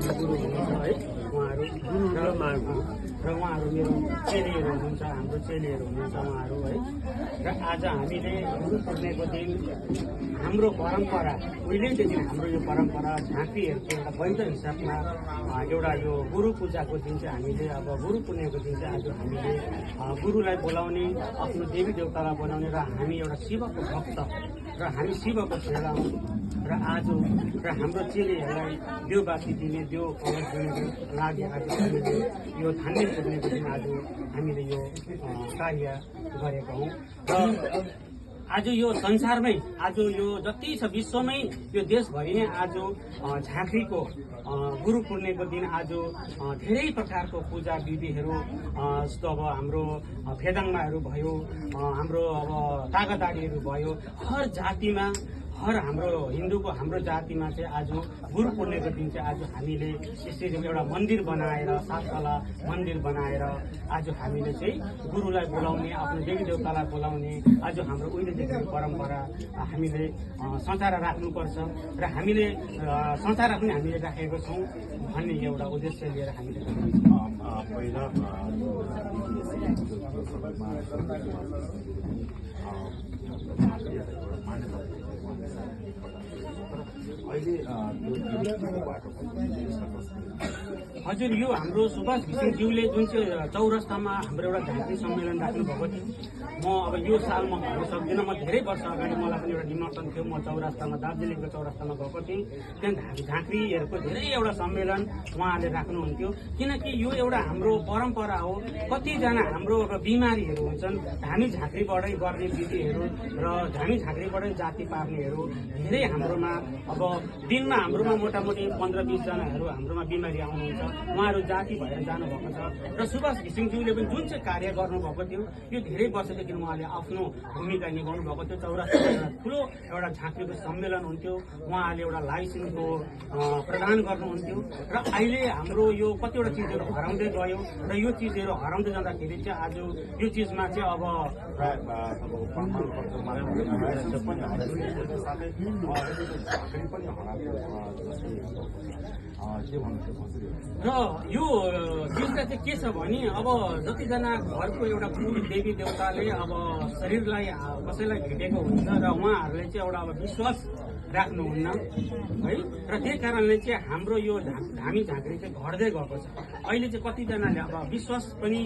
गुरु हुनुहुन्छ है उहाँहरू र उहाँहरू मेरो चेलीहरू हुनुहुन्छ, हाम्रो चेलीहरू हुनुहुन्छ उहाँहरू है। र आज हामीले गुरु पूर्णिमाको दिन हाम्रो परम्परा उहिलेदेखि हाम्रो यो परम्परा झाँक्रीहरूको एउटा वैध हिसाबमा एउटा यो गुरु पूजाको दिन चाहिँ हामीले अब गुरु पूर्णिमाको दिन चाहिँ आज हामीले गुरुलाई बोलाउने, आफ्नो देवी देवतालाई बोलाउने र हामी एउटा शिवको भक्त र हामी शिवको सेवा र आज र हाम्रो चेलीहरूलाई देव बाती दिने, देव कलश दिनको लागि आज हामीले यो धान्य पूर्णिमाको दिन आज हामीले यो कार्य गरेका हौँ। र आज यो संसारमै आज यो जति छ विश्वमै यो देशभरि नै आज झाँक्रीको गुरु पूर्णिमाको दिन आज धेरै प्रकारको पूजा विधिहरू जस्तो अब हाम्रो फेदाङ्माहरू भयो, हाम्रो अब तागादारीहरू भयो, हर जातिमा हर हाम्रो हिन्दूको हाम्रो जातिमा चाहिँ आज गुरु पूर्णिमाको दिन चाहिँ आज हामीले यसरी एउटा मन्दिर बनाएर, साततला मन्दिर बनाएर आज हामीले चाहिँ गुरुलाई बोलाउने, आफ्नो देवी देवतालाई बोलाउने आज हाम्रो उहिलेदेखि परम्परा हामीले संसार राख्नुपर्छ र हामीले संसार पनि हामीले राखेको छौँ भन्ने एउटा उद्देश्य लिएर हामीले पहिला हजुर, यो हाम्रो सुभाष घिसिङज्यूले जुन चाहिँ चौरस्तामा हाम्रो एउटा झाँक्री सम्मेलन राख्नु भएको थियो, म अब यो साल म भन्न सक्दिनँ, म धेरै वर्ष अगाडि मलाई पनि एउटा निमन्त्रण थियो, म चौरस्तामा दार्जिलिङको चौरस्तामा गएको थिएँ। त्यहाँ झाँक्रीहरूको धेरै एउटा सम्मेलन उहाँले राख्नुहुन्थ्यो, किनकि यो एउटा हाम्रो परम्परा हो। कतिजना हाम्रो अब बिमारीहरू हुन्छन्, धामी झाँक्रीबाटै गर्ने विधिहरू र धामी झाँक्रीबाटै जाति पार्नेहरू धेरै हाम्रोमा अब दिनमा हाम्रोमा मोटामोटी 15-20 जनाहरू हाम्रोमा बिमारी आउनुहुन्छ, उहाँहरू जाति भएर जानुभएको छ। र सुभाष घिसिङज्यूले पनि जुन चाहिँ कार्य गर्नुभएको थियो यो धेरै वर्षदेखि उहाँले आफ्नो भूमिका निभाउनु भएको थियो। चौरास्तामा एउटा ठुलो एउटा झाँक्रीको सम्मेलन हुन्थ्यो, उहाँले एउटा लाइसेन्सको प्रदान गर्नुहुन्थ्यो र अहिले हाम्रो यो कतिवटा चिजहरू हराउँदै गयो र यो चिजहरू हराउँदै जाँदाखेरि चाहिँ आज यो चिजमा चाहिँ अब र यो चिजलाई चाहिँ के छ भने अब जतिजना घरको एउटा कुल देवी देवताले अब शरीरलाई कसैलाई भेटेको हुन्छ र उहाँहरूले चाहिँ एउटा अब विश्वास राख्नुहुन्न है, र त्यही कारणले चाहिँ हाम्रो यो धामी झाँक्री चाहिँ घट्दै गएको छ। अहिले चाहिँ कतिजनाले अब विश्वास पनि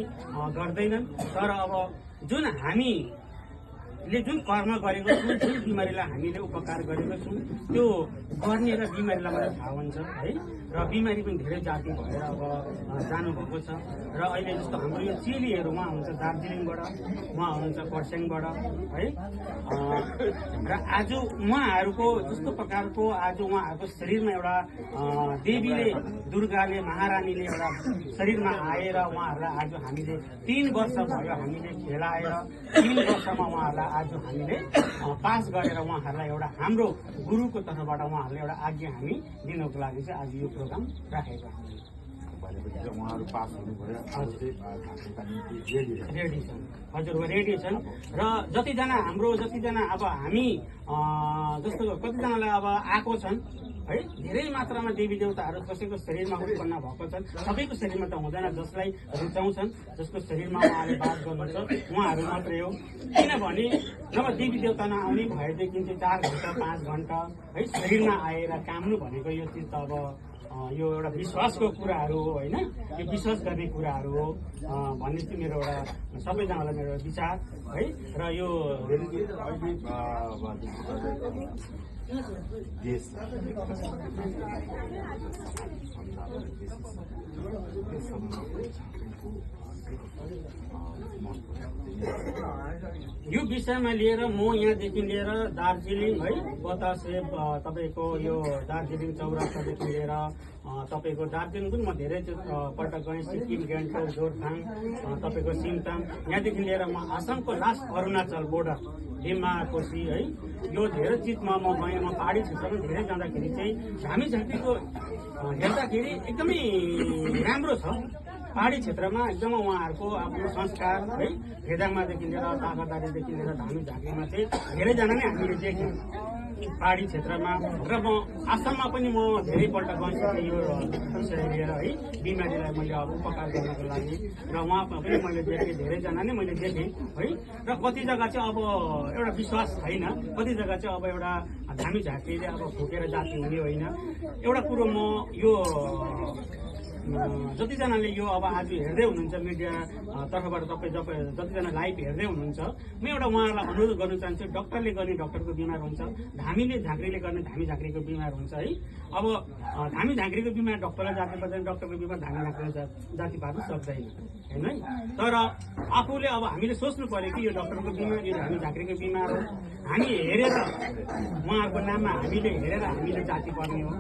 गर्दैनन्, तर अब जुन हामीले जुन कर्म गरेको छौँ, जुन बिमारीलाई हामीले उपकार गरेको छौँ त्यो गर्ने र बिमारीलाई मात्रै थाहा हुन्छ है। र बिमारी पनि धेरै जाति भएर अब जानुभएको छ। र अहिले जस्तो हाम्रो यो चेलीहरू उहाँ हुन्छ दार्जिलिङबाट, उहाँ हुनुहुन्छ खरसाङबाट है। र आज उहाँहरूको जस्तो प्रकारको आज उहाँहरूको शरीरमा एउटा देवीले, दुर्गाले, महारानीले एउटा शरीरमा आएर उहाँहरूलाई आज हामीले 3 वर्ष भयो हामीले खेलाएर 3 वर्षमा उहाँहरूलाई आज हामीले पास गरेर उहाँहरूलाई एउटा हाम्रो गुरुको तर्फबाट उहाँहरूलाई एउटा आज्ञा हामी दिनको लागि चाहिँ आज यो प्रोग्राम राखेको हामीले। उहाँहरू पास हुनुभयो, रेडी छन् हजुर, रेडी छन्। र जतिजना अब हामी जस्तो कतिजनालाई अब आएको छन् है, धेरै मात्रामा देवी देवताहरू कसैको शरीरमा उत्पन्न भएको छन्, सबैको शरीरमा त हुँदैन, जसलाई रुचाउँछन्, जसको शरीरमा उहाँले बास गर्नुहुन्छ उहाँहरू मात्रै हो। किनभने नभए देवी देवता नआउने भएदेखि चाहिँ 4 घन्टा 5 घन्टा है शरीरमा आएर काम्नु भनेको यो चिज त अब यो एउटा विश्वासको कुराहरू हो होइन, यो विश्वास गर्ने कुराहरू हो भन्ने चाहिँ मेरो एउटा सबैजनालाई मेरो विचार है। र यो यो विषयमा लिएर म यहाँदेखि लिएर दार्जिलिङ है, बतासे तपाईँको यो दार्जिलिङ चौरास्तादेखि लिएर तपाईँको दार्जिलिङ पनि म धेरै पटक गएँ, सिक्किम, ग्याङ्टोक, जोरथाङ, तपाईँको सिङताम, यहाँदेखि लिएर म आसामको लास्ट अरुणाचल बोर्डर डिमा कोशी है, यो धेरै चिजमा म गएँ। म पहाडी क्षेत्रमा धेरै जाँदाखेरि चाहिँ धामी झाँक्रीको हेर्दाखेरि एकदमै राम्रो छ। पहाडी क्षेत्रमा एकदम उहाँहरूको आफ्नो संस्कार है, फेदाङमादेखि लिएर तागादारीदेखि लिएर धामी झाँक्रीमा चाहिँ धेरैजना नै हामीले देख्यौँ। पहाडी क्षेत्रमा र म आसाममा पनि म धेरैपल्ट गइसकेँ यो विषय लिएर है बिमारीलाई मैले अब उपकार गर्नको लागि र उहाँमा पनि मैले देखेँ धेरैजना नै मैले देखेँ है र कति जग्गा चाहिँ अब एउटा विश्वास छैन कति जग्गा चाहिँ अब एउटा धामी झाँक्रीले अब फुकेर जाति हुने होइन एउटा कुरो म यो जतिजनाले यो अब आज हेर्दै हुनुहुन्छ मिडिया तर्फबाट तपाईँ जतिजना लाइभ हेर्दै हुनुहुन्छ म एउटा उहाँहरूलाई अनुरोध गर्न चाहन्छु डक्टरले गर्ने डक्टरको बिमार हुन्छ धामीले झाँक्रीले गर्ने धामी झाँक्रीको बिमार हुन्छ है अब धामी झाँक्रीको बिमार डक्टरलाई जाति पर्दैन डक्टरको बिमार धामी झाँक्रीले जाति पार्न सक्दैन होइन है तर आफूले अब हामीले सोच्नु पर्यो कि यो डक्टरको बिमार यो धामी झाँक्रीको बिमार हो हामी हेरेर उहाँहरूको नाममा हामीले हेरेर हामीले जाति पर्ने हो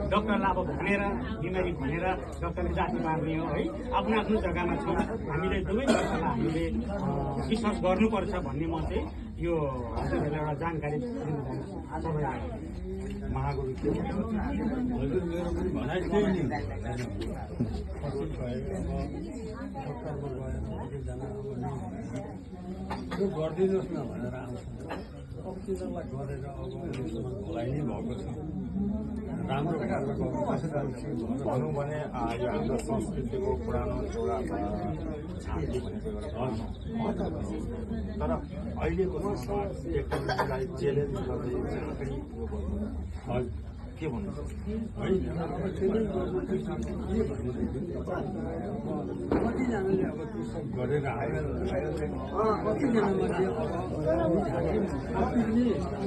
डक्टरलाई अब भनेर बिमारी भनेर डक्टरले जाति पार्ने हो है आफ्नो आफ्नो जग्गामा छौँ हामीले दुवै डक्टरलाई हामीले विश्वास गर्नुपर्छ भन्ने म चाहिँ यो हजुरहरूलाई एउटा जानकारी दिन चाहन्छु सबैलाई महागुरु के हजुर मेरो पनि भनाइ केही नै यो गरिदिनुहोस् न भनेर आउँछ अब तिनीहरूलाई गरेर अब अहिलेसम्म भलाइ नै भएको छ राम्रो भनौँ भने यो हाम्रो संस्कृतिको पुरानो एउटा झाँकी भनेको एउटा तर अहिलेको समाज टेक्नोलोजीलाई च्यालेन्ज गर्दै झाँक्री यो गर्नु के भन्नु होइन अब च्यालेन्ज गर्नु के भनेदेखि कतिजनाले अब त्यो सब गरेर आयो कतिजनामा चाहिँ अब